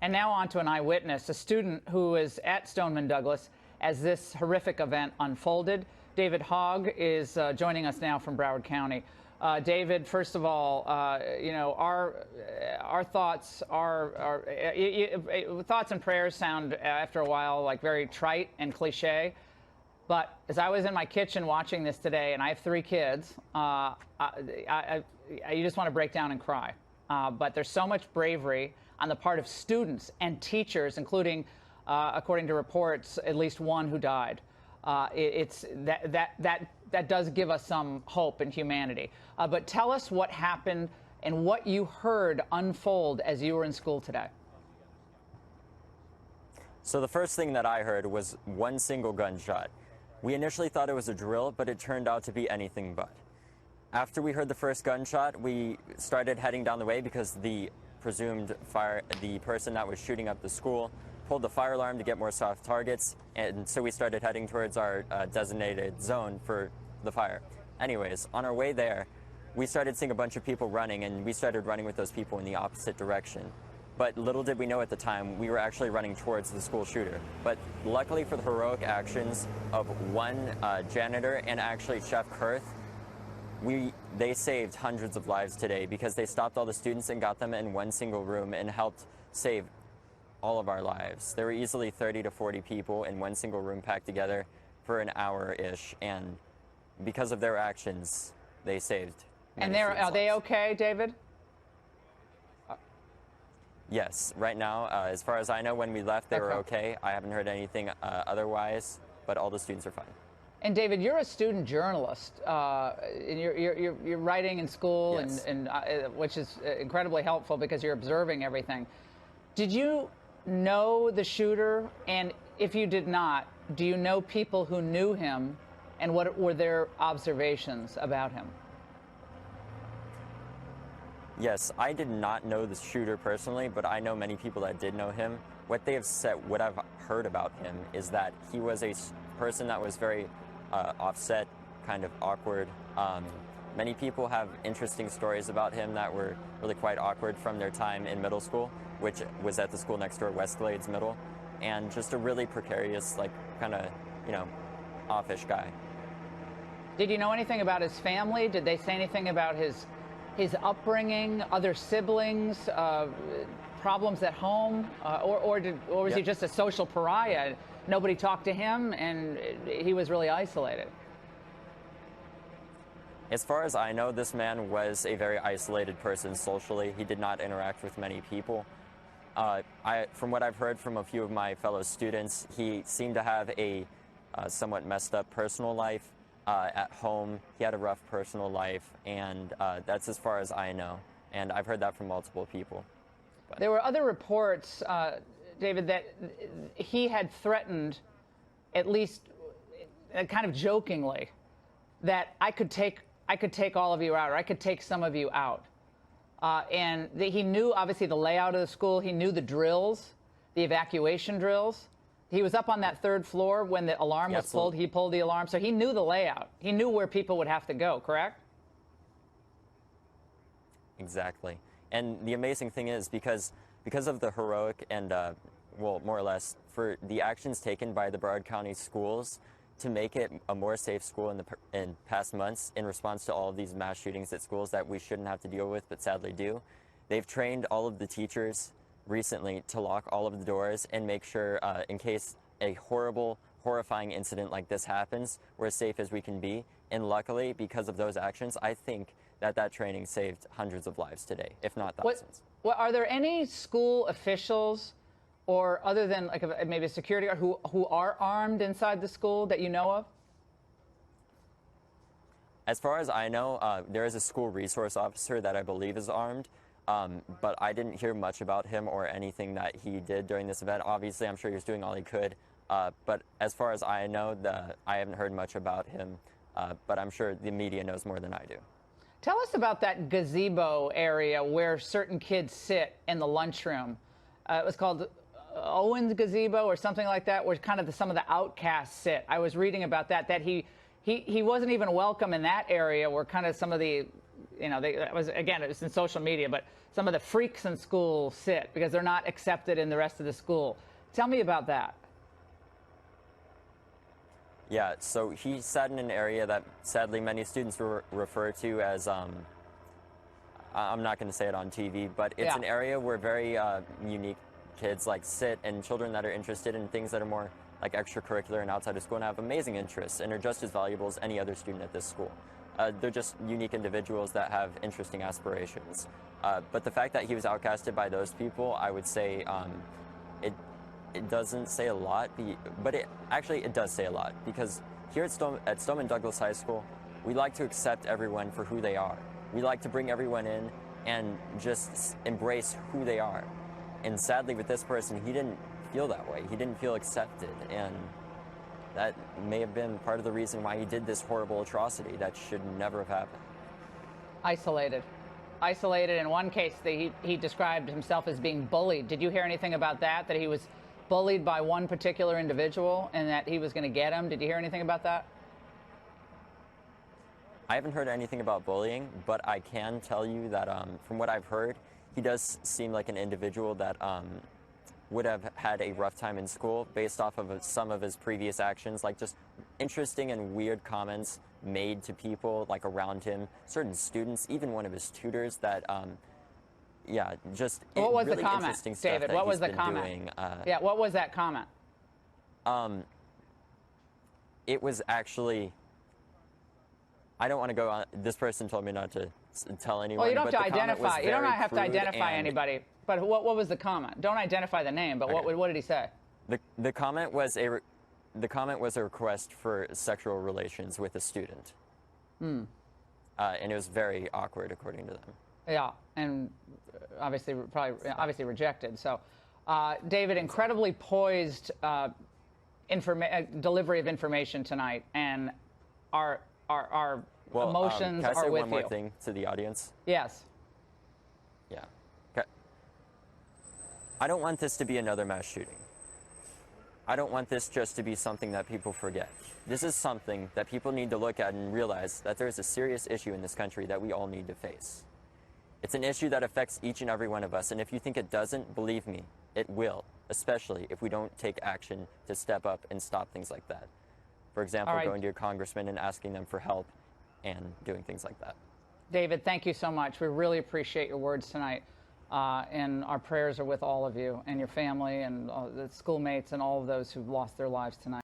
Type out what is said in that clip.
And now on to an eyewitness, a student who was at Stoneman Douglas as this horrific event unfolded. David Hogg is joining us now from Broward County. David, first of all, our thoughts thoughts and prayers sound after a while like very trite and cliche. But as I was in my kitchen watching this today, and I have 3 kids, you just want to break down and cry. But there's so much bravery on the part of students and teachers, including, according to reports, at least one who died. That does give us some hope in humanity. But tell us what happened and what you heard unfold as you were in school today. So the first thing that I heard was one single gunshot. We initially thought it was a drill, but it turned out to be anything but. After we heard the first gunshot, we started heading down the way because the person that was shooting up the school pulled the fire alarm to get more soft targets, and so we started heading towards our designated zone for the fire. Anyways, on our way there, we started seeing a bunch of people running, and we started running with those people in the opposite direction. But little did we know at the time, we were actually running towards the school shooter. But luckily for the heroic actions of one janitor and actually Chef Kurth, they saved hundreds of lives today because they stopped all the students and got them in one single room and helped save all of our lives. There were easily 30 to 40 people in one single room packed together for an hour-ish, and because of their actions, they saved many And are they okay, David? Yes, right now, as far as I know, when we left, they were okay. I haven't heard anything otherwise, but all the students are fine. And David, you're a student journalist. And you're writing in school, yes. which is incredibly helpful because you're observing everything. Did you know the shooter? And if you did not, do you know people who knew him? And what were their observations about him? Yes, I did not know the shooter personally, but I know many people that did know him. What they have said, what I've heard about him is that he was a person that was very offset, kind of awkward. Many people have interesting stories about him that were really quite awkward from their time in middle school, which was at the school next door, Westglades Middle, and just a really precarious, like, kind of, offish guy. Did you know anything about his family? Did they say anything about his upbringing, other siblings, problems at home, or was he just a social pariah? Nobody talked to him, and he was really isolated. As far as I know, this man was a very isolated person socially. He did not interact with many people. From what I've heard from a few of my fellow students, he seemed to have a somewhat messed up personal life. At home, he had a rough personal life, and that's as far as I know. And I've heard that from multiple people. But there were other reports, David, that he had threatened, at least kind of jokingly, that I could take all of you out, or I could take some of you out. And he knew, obviously, the layout of the school. He knew the drills, the evacuation drills. He was up on that 3rd floor when the alarm was pulled. He pulled the alarm, so he knew the layout. He knew where people would have to go, correct? Exactly. And the amazing thing is, because of the heroic and, well, more or less, for the actions taken by the Broward County schools to make it a more safe school in past months in response to all of these mass shootings at schools that we shouldn't have to deal with but sadly do, they've trained all of the teachers recently to lock all of the doors and make sure, in case a horrifying incident like this happens, we're as safe as we can be. And luckily, because of those actions, I think that training saved hundreds of lives today, if not thousands. Are there any school officials, or other than like maybe a security guard, who are armed inside the school that you know of? As far as I know, there is a school resource officer that I believe is armed. But I didn't hear much about him or anything that he did during this event. Obviously, I'm sure he was doing all he could. But as far as I know, I haven't heard much about him. But I'm sure the media knows more than I do. Tell us about that gazebo area where certain kids sit in the lunchroom. It was called Owen's Gazebo or something like that, where kind of some of the outcasts sit. I was reading about that he wasn't even welcome in that area where kind of some of the it was in social media, but some of the freaks in school sit because they're not accepted in the rest of the school. Tell me about that. Yeah, so he sat in an area that sadly many students refer to as, I'm not going to say it on TV, but it's an area where very unique kids like sit, and children that are interested in things that are more like extracurricular and outside of school and have amazing interests and are just as valuable as any other student at this school. They're just unique individuals that have interesting aspirations. But the fact that he was outcasted by those people, I would say it doesn't say a lot, but it does say a lot, because here at Stoneman Douglas High School, we like to accept everyone for who they are. We like to bring everyone in and just embrace who they are. And sadly, with this person, he didn't feel that way. He didn't feel accepted, and that may have been part of the reason why he did this horrible atrocity that should never have happened. Isolated. In one case, he described himself as being bullied. Did you hear anything about that? That he was bullied by one particular individual and that he was going to get him? Did you hear anything about that? I haven't heard anything about bullying, but I can tell you that from what I've heard, he does seem like an individual that would have had a rough time in school based off of some of his previous actions, like just interesting and weird comments made to people like around him, certain students, even one of his tutors that, just what was really the comment, interesting stuff David? that What was he's the been comment? doing. What was that comment? It was actually, I don't want to go on, this person told me not to tell anyone. Well, you don't have but to the comment was identify. You don't very have to crude identify and anybody. But what was the comment? Don't identify the name. But Okay. what did he say? The comment was a request for sexual relations with a student. And it was very awkward, according to them. Yeah, and obviously rejected. So, David, incredibly poised delivery of information tonight, and our emotions can I say are with one more you. thing to the audience? Yes. Yeah. Okay. I don't want this to be another mass shooting. I don't want this just to be something that people forget. This is something that people need to look at and realize that there is a serious issue in this country that we all need to face. It's an issue that affects each and every one of us, and if you think it doesn't, believe me, it will, especially if we don't take action to step up and stop things like that. For example, going to your congressman and asking them for help and doing things like that. David, thank you so much. We really appreciate your words tonight. And our prayers are with all of you and your family and the schoolmates and all of those who've lost their lives tonight.